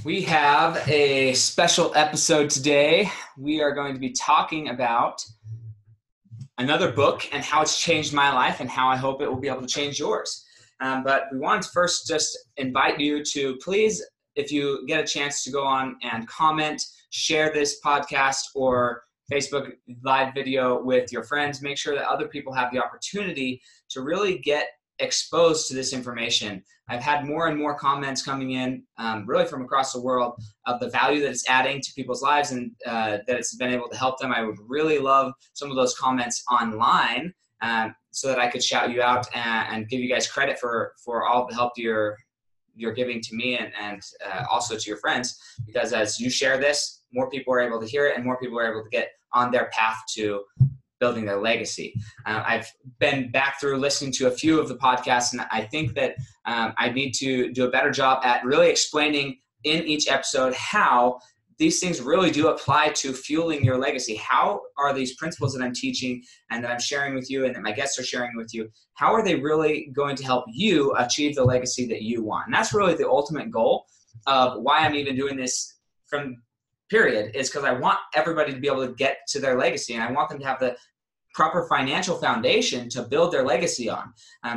We have a special episode today. We are going to be talking about another book and how it's changed my life and how I hope it will be able to change yours. But we wanted to first just invite you to please, if you get a chance to go on and comment, share this podcast or Facebook live video with your friends, make sure that other people have the opportunity to really get exposed to this information. I've had more and more comments coming in, really from across the world, of the value that it's adding to people's lives and that it's been able to help them. I would really love some of those comments online so that I could shout you out and give you guys credit for all the help you're giving to me and also to your friends, because as you share this, more people are able to hear it and more people are able to get on their path to building their legacy. I've been back through listening to a few of the podcasts, and I think that I need to do a better job at really explaining in each episode how these things really do apply to fueling your legacy. How are these principles that I'm teaching and that I'm sharing with you and that my guests are sharing with you, how are they really going to help you achieve the legacy that you want? And that's really the ultimate goal of why I'm even doing this from period, is because I want everybody to be able to get to their legacy, and I want them to have the proper financial foundation to build their legacy on.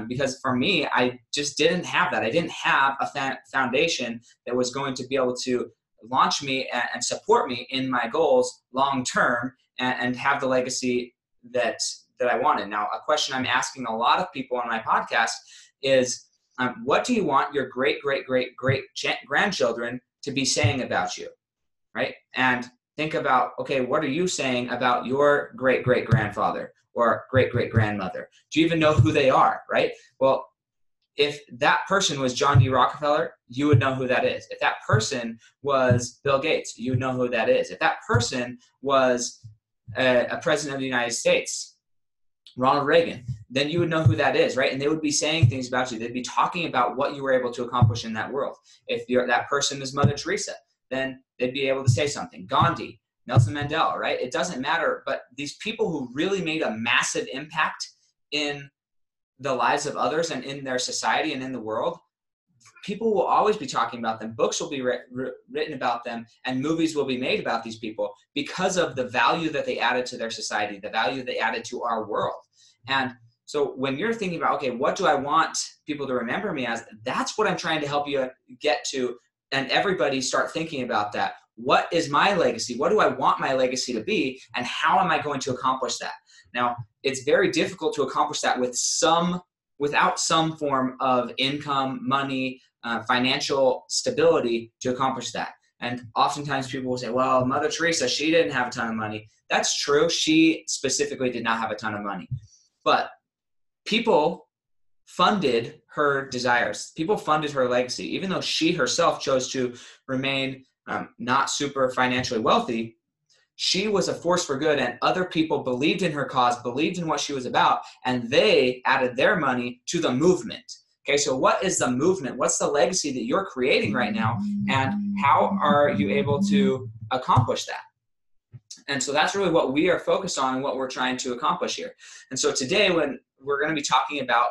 Because for me, I just didn't have that. I didn't have a foundation that was going to be able to launch me and support me in my goals long term and have the legacy that I wanted. Now, a question I'm asking a lot of people on my podcast is, what do you want your great grandchildren to be saying about you? Right? And think about, okay, what are you saying about your great grandfather or great grandmother? Do you even know who they are? Right? Well, if that person was John D. Rockefeller, you would know who that is. If that person was Bill Gates, you would know who that is. If that person was a president of the United States, Ronald Reagan, then you would know who that is, right? And they would be saying things about you. They'd be talking about what you were able to accomplish in that world. If that person is Mother Teresa, then they'd be able to say something. Gandhi, Nelson Mandela, right? It doesn't matter. But these people who really made a massive impact in the lives of others and in their society and in the world, people will always be talking about them. Books will be written about them, and movies will be made about these people because of the value that they added to their society, the value they added to our world. And so when you're thinking about, okay, what do I want people to remember me as? That's what I'm trying to help you get to. And everybody start thinking about that. What is my legacy? What do I want my legacy to be? And how am I going to accomplish that? Now, it's very difficult to accomplish that without some form of income, money, financial stability to accomplish that. And oftentimes people will say, well, Mother Teresa, she didn't have a ton of money. That's true. She specifically did not have a ton of money. But people funded her desires. People funded her legacy. Even though she herself chose to remain not super financially wealthy, she was a force for good, and other people believed in her cause, believed in what she was about, and they added their money to the movement. Okay, so what is the movement? What's the legacy that you're creating right now, and how are you able to accomplish that? And so that's really what we are focused on and what we're trying to accomplish here. And so today, when we're going to be talking about,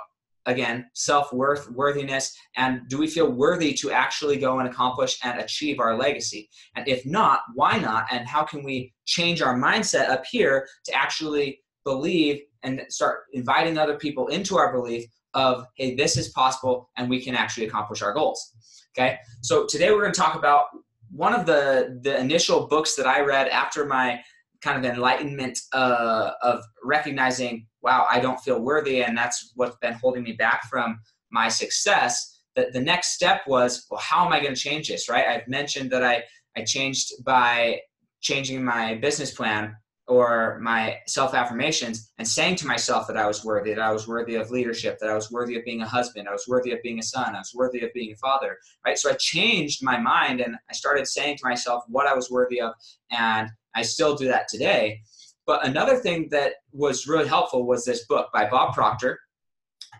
again, self-worth, worthiness, and do we feel worthy to actually go and accomplish and achieve our legacy? And if not, why not? And how can we change our mindset up here to actually believe and start inviting other people into our belief of, hey, this is possible and we can actually accomplish our goals. Okay, so today we're going to talk about one of the initial books that I read after my kind of enlightenment of recognizing, wow, I don't feel worthy, and that's what's been holding me back from my success. The next step was, well, how am I going to change this, right? I've mentioned that I changed by changing my business plan or my self-affirmations and saying to myself that I was worthy of leadership, that I was worthy of being a husband, I was worthy of being a son, I was worthy of being a father, right? So I changed my mind and I started saying to myself what I was worthy of, and I still do that today. But another thing that was really helpful was this book by Bob Proctor.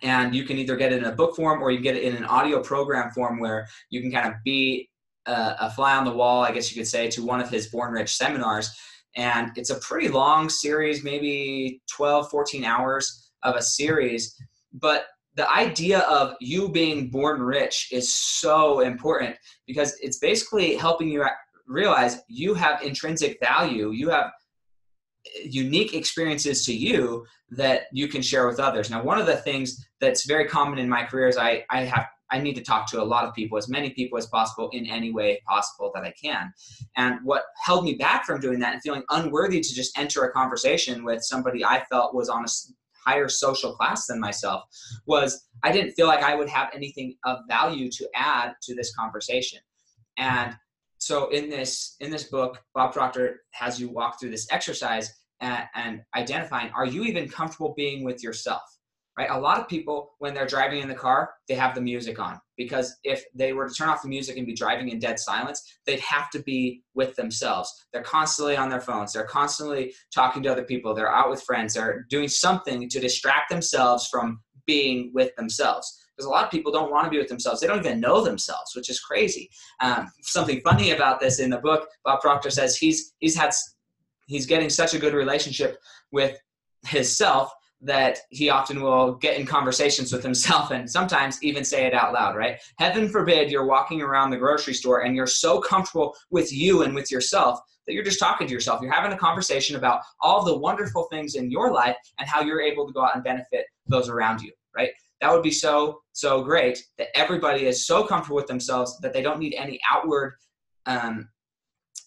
And you can either get it in a book form or you get it in an audio program form where you can kind of be a fly on the wall, I guess you could say, to one of his Born Rich seminars. And it's a pretty long series, maybe 12, 14 hours of a series. But the idea of you being born rich is so important, because it's basically helping you realize you have intrinsic value. You have unique experiences to you that you can share with others. Now, one of the things that's very common in my career is I need to talk to a lot of people, as many people as possible, in any way possible that I can. And what held me back from doing that and feeling unworthy to just enter a conversation with somebody I felt was on a higher social class than myself was I didn't feel like I would have anything of value to add to this conversation. And so in this book, Bob Proctor has you walk through this exercise and identifying, are you even comfortable being with yourself? Right? A lot of people, when they're driving in the car, they have the music on, because if they were to turn off the music and be driving in dead silence, they'd have to be with themselves. They're constantly on their phones. They're constantly talking to other people. They're out with friends. They're doing something to distract themselves from being with themselves. Because a lot of people don't want to be with themselves. They don't even know themselves, which is crazy. Something funny about this in the book, Bob Proctor says he's getting such a good relationship with his self that he often will get in conversations with himself and sometimes even say it out loud, right? Heaven forbid you're walking around the grocery store and you're so comfortable with you and with yourself that you're just talking to yourself. You're having a conversation about all the wonderful things in your life and how you're able to go out and benefit those around you, right? That would be so great that everybody is so comfortable with themselves that they don't need any outward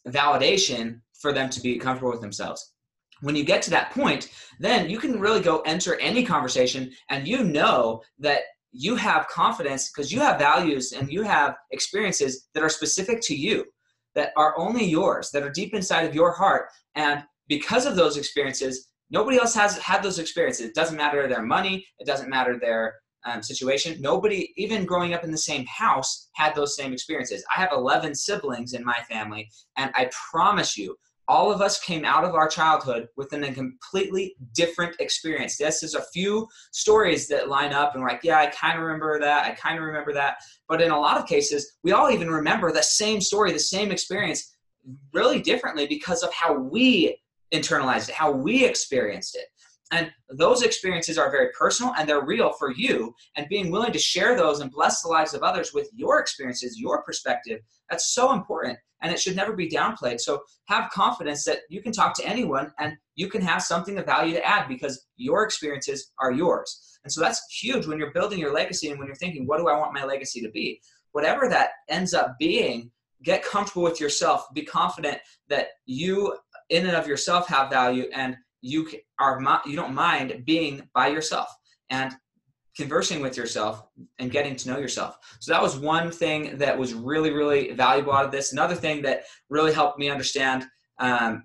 validation for them to be comfortable with themselves. When you get to that point, then you can really go enter any conversation, and you know that you have confidence because you have values and you have experiences that are specific to you, that are only yours, that are deep inside of your heart. And because of those experiences, nobody else has had those experiences. It doesn't matter their money. It doesn't matter their situation. Nobody, even growing up in the same house, had those same experiences. I have 11 siblings in my family, and I promise you, all of us came out of our childhood with a completely different experience. This is a few stories that line up and we're like, yeah, I kind of remember that. I kind of remember that. But in a lot of cases, we all even remember the same story, the same experience really differently because of how we internalized it, how we experienced it. And those experiences are very personal and they're real for you. And being willing to share those and bless the lives of others with your experiences, your perspective, that's so important. And it should never be downplayed. So have confidence that you can talk to anyone and you can have something of value to add because your experiences are yours. And so that's huge when you're building your legacy and when you're thinking, what do I want my legacy to be? Whatever that ends up being, get comfortable with yourself. Be confident that you in and of yourself have value and you don't mind being by yourself and conversing with yourself and getting to know yourself. So that was one thing that was really, really valuable out of this. Another thing that really helped me understand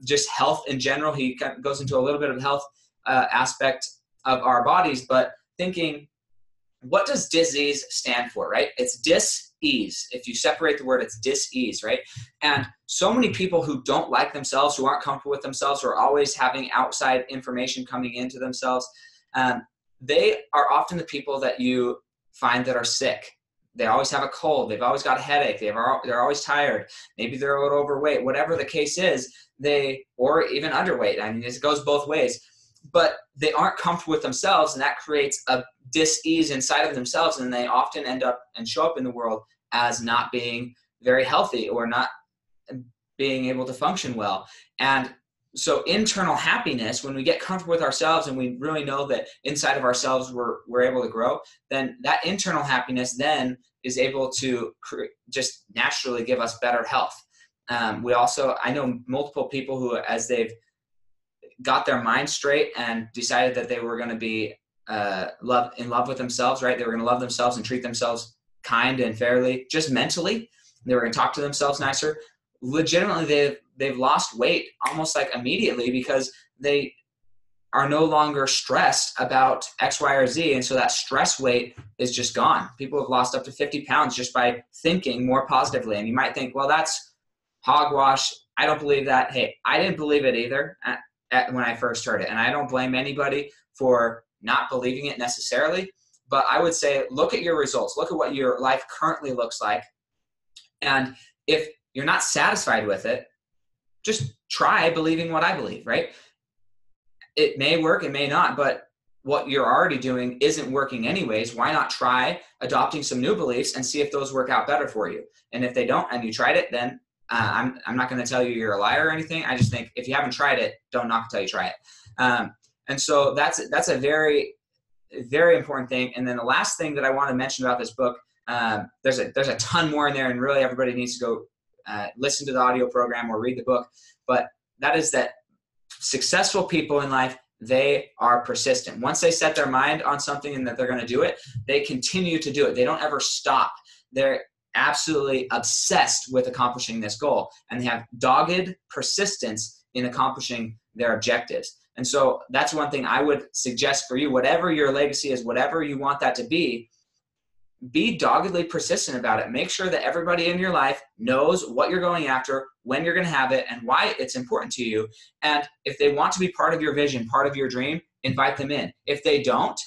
just health in general. He kind of goes into a little bit of health aspect of our bodies, but thinking, what does disease stand for, right? It's dis-ease. If you separate the word, it's dis-ease, right? And so many people who don't like themselves, who aren't comfortable with themselves, who are always having outside information coming into themselves, they are often the people that you find that are sick. They always have a cold. They've always got a headache. They're always tired. Maybe they're a little overweight. Whatever the case is, or even underweight. I mean, it goes both ways. But they aren't comfortable with themselves, and that creates a dis-ease inside of themselves, and they often end up and show up in the world as not being very healthy or not being able to function well. And so internal happiness, when we get comfortable with ourselves and we really know that inside of ourselves we're able to grow, then that internal happiness then is able to just naturally give us better health. I know multiple people who, as they've got their mind straight and decided that they were going to be in love with themselves, right? They were going to love themselves and treat themselves kind and fairly, just mentally. They were going to talk to themselves nicer. Legitimately, they've lost weight almost like immediately because they are no longer stressed about X, Y, or Z. And so that stress weight is just gone. People have lost up to 50 pounds just by thinking more positively. And you might think, well, that's hogwash. I don't believe that. Hey, I didn't believe it either when I first heard it. And I don't blame anybody for not believing it necessarily. But I would say, look at your results. Look at what your life currently looks like. And if you're not satisfied with it, just try believing what I believe, right? It may work, it may not, but what you're already doing isn't working anyways, why not try adopting some new beliefs and see if those work out better for you? And if they don't, and you tried it, then I'm not going to tell you you're a liar or anything. I just think if you haven't tried it, don't knock until you try it. And so that's a very, very important thing. And then the last thing that I want to mention about this book, there's a ton more in there, and really everybody needs to go listen to the audio program or read the book. But that is that successful people in life, they are persistent. Once they set their mind on something and that they're going to do it, they continue to do it. They don't ever stop. They're absolutely obsessed with accomplishing this goal, and they have dogged persistence in accomplishing their objectives. And so that's one thing I would suggest for you. Whatever your legacy is, whatever you want that to be doggedly persistent about it. Make sure that everybody in your life knows what you're going after, when you're going to have it, and why it's important to you. And if they want to be part of your vision, part of your dream, invite them in. If they don't,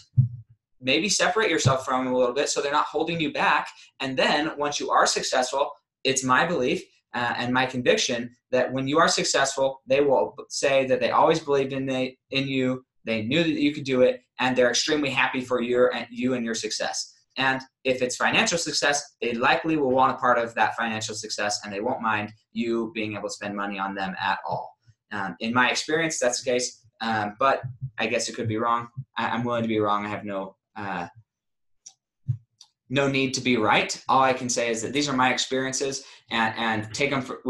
maybe separate yourself from them a little bit so they're not holding you back. And then once you are successful, it's my belief and my conviction that when you are successful, they will say that they always believed in you, they knew that you could do it, and they're extremely happy for you and your success. And if it's financial success, they likely will want a part of that financial success, and they won't mind you being able to spend money on them at all. In my experience, that's the case, but I guess it could be wrong. I'm willing to be wrong. I have no need to be right. All I can say is that these are my experiences, and take them for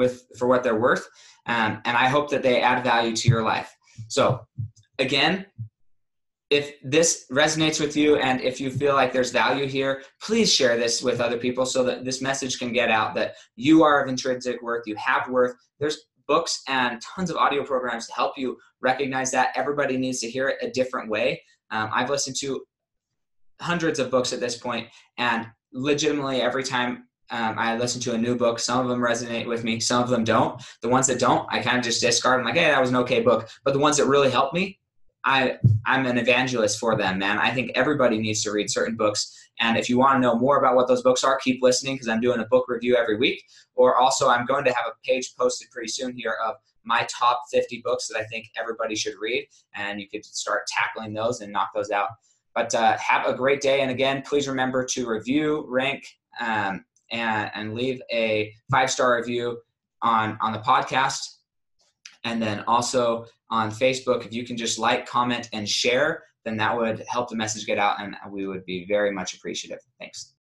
what they're worth. And I hope that they add value to your life. So again, if this resonates with you and if you feel like there's value here, please share this with other people so that this message can get out that you are of intrinsic worth, you have worth. There's books and tons of audio programs to help you recognize that. Everybody needs to hear it a different way. I've listened to hundreds of books at this point, and legitimately every time I listen to a new book, some of them resonate with me, some of them don't. The ones that don't, I kind of just discard. I'm like, hey, that was an okay book. But the ones that really help me, I'm an evangelist for them, man. I think everybody needs to read certain books. And if you want to know more about what those books are, keep listening, because I'm doing a book review every week. Or also I'm going to have a page posted pretty soon here of my top 50 books that I think everybody should read. And you could start tackling those and knock those out. But have a great day. And again, please remember to review, rank, and leave a 5-star review on the podcast. And then also on Facebook, if you can just like, comment, and share, then that would help the message get out, and we would be very much appreciative. Thanks.